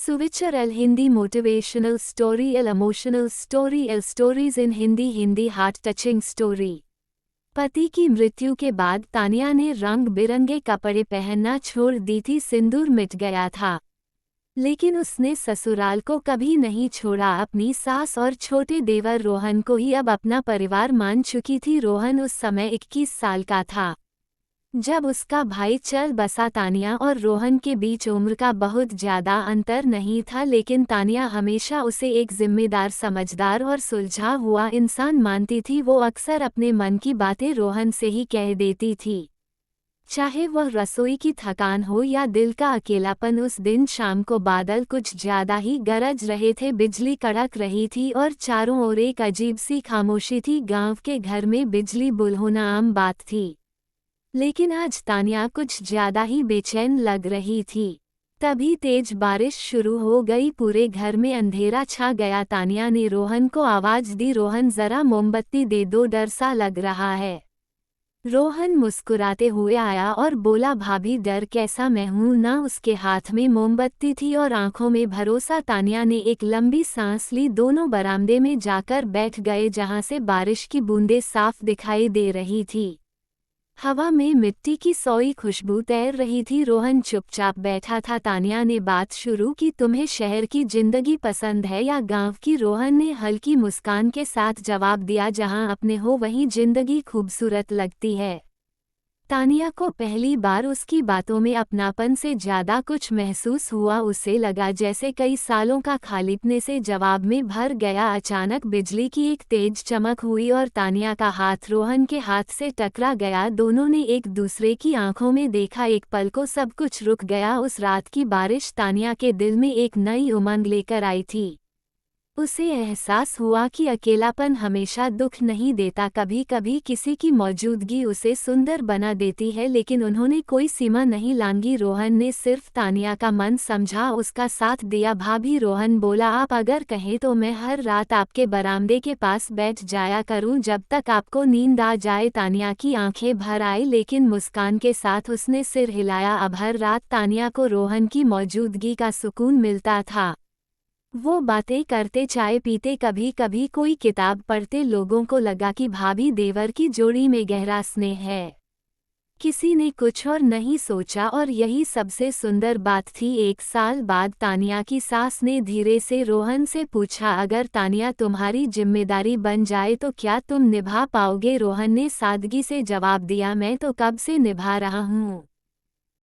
Switcher L Hindi motivational story L emotional story L stories in Hindi heart touching story। पति की मृत्यु के बाद तानिया ने रंग बिरंगे कपड़े पहनना छोड़ दी थी। सिंदूर मिट गया था, लेकिन उसने ससुराल को कभी नहीं छोड़ा। अपनी सास और छोटे देवर रोहन को ही अब अपना परिवार मान चुकी थी। रोहन उस समय 21 साल का था जब उसका भाई चल बसा। तानिया और रोहन के बीच उम्र का बहुत ज्यादा अंतर नहीं था, लेकिन तानिया हमेशा उसे एक जिम्मेदार, समझदार और सुलझा हुआ इंसान मानती थी। वो अक्सर अपने मन की बातें रोहन से ही कह देती थी, चाहे वह रसोई की थकान हो या दिल का अकेलापन। उस दिन शाम को बादल कुछ ज्यादा ही गरज रहे थे, बिजली कड़क रही थी और चारों ओर एक अजीब सी खामोशी थी। गांव के घर में बिजली गुल होना आम बात थी, लेकिन आज तानिया कुछ ज्यादा ही बेचैन लग रही थी। तभी तेज बारिश शुरू हो गई, पूरे घर में अंधेरा छा गया। तानिया ने रोहन को आवाज दी, रोहन जरा मोमबत्ती दे दो, डर सा लग रहा है। रोहन मुस्कुराते हुए आया और बोला, भाभी डर कैसा, मैं हूं ना। उसके हाथ में मोमबत्ती थी और आंखों में भरोसा। तानिया ने एक लंबी सांस ली। दोनों बरामदे में जाकर बैठ गए, जहां से बारिश की बूंदें साफ दिखाई दे रही थी। हवा में मिट्टी की सोई खुशबू तैर रही थी। रोहन चुपचाप बैठा था। तानिया ने बात शुरू की, तुम्हें शहर की जिंदगी पसंद है या गांव की? रोहन ने हल्की मुस्कान के साथ जवाब दिया, जहां अपने हो वहीं जिंदगी खूबसूरत लगती है। तानिया को पहली बार उसकी बातों में अपनापन से ज्यादा कुछ महसूस हुआ। उसे लगा जैसे कई सालों का खालीपने से जवाब में भर गया। अचानक बिजली की एक तेज चमक हुई और तानिया का हाथ रोहन के हाथ से टकरा गया। दोनों ने एक दूसरे की आंखों में देखा। एक पल को सब कुछ रुक गया। उस रात की बारिश तानिया के दिल में एक नई उमंग लेकर आई थी। उसे एहसास हुआ कि अकेलापन हमेशा दुख नहीं देता, कभी कभी किसी की मौजूदगी उसे सुंदर बना देती है। लेकिन उन्होंने कोई सीमा नहीं लांघी। रोहन ने सिर्फ तानिया का मन समझा, उसका साथ दिया। भाभी, रोहन बोला, आप अगर कहें तो मैं हर रात आपके बरामदे के पास बैठ जाया करूं, जब तक आपको नींद आ जाए। तानिया की आंखें भर आई, लेकिन मुस्कान के साथ उसने सिर हिलाया। अब हर रात तानिया को रोहन की मौजूदगी का सुकून मिलता था। वो बातें करते, चाय पीते, कभी कभी कोई किताब पढ़ते। लोगों को लगा कि भाभी देवर की जोड़ी में गहरा स्नेह है। किसी ने कुछ और नहीं सोचा, और यही सबसे सुंदर बात थी। 1 साल बाद तानिया की सास ने धीरे से रोहन से पूछा, अगर तानिया तुम्हारी जिम्मेदारी बन जाए तो क्या तुम निभा पाओगे? रोहन ने सादगी से जवाब दिया, मैं तो कब से निभा रहा हूँ।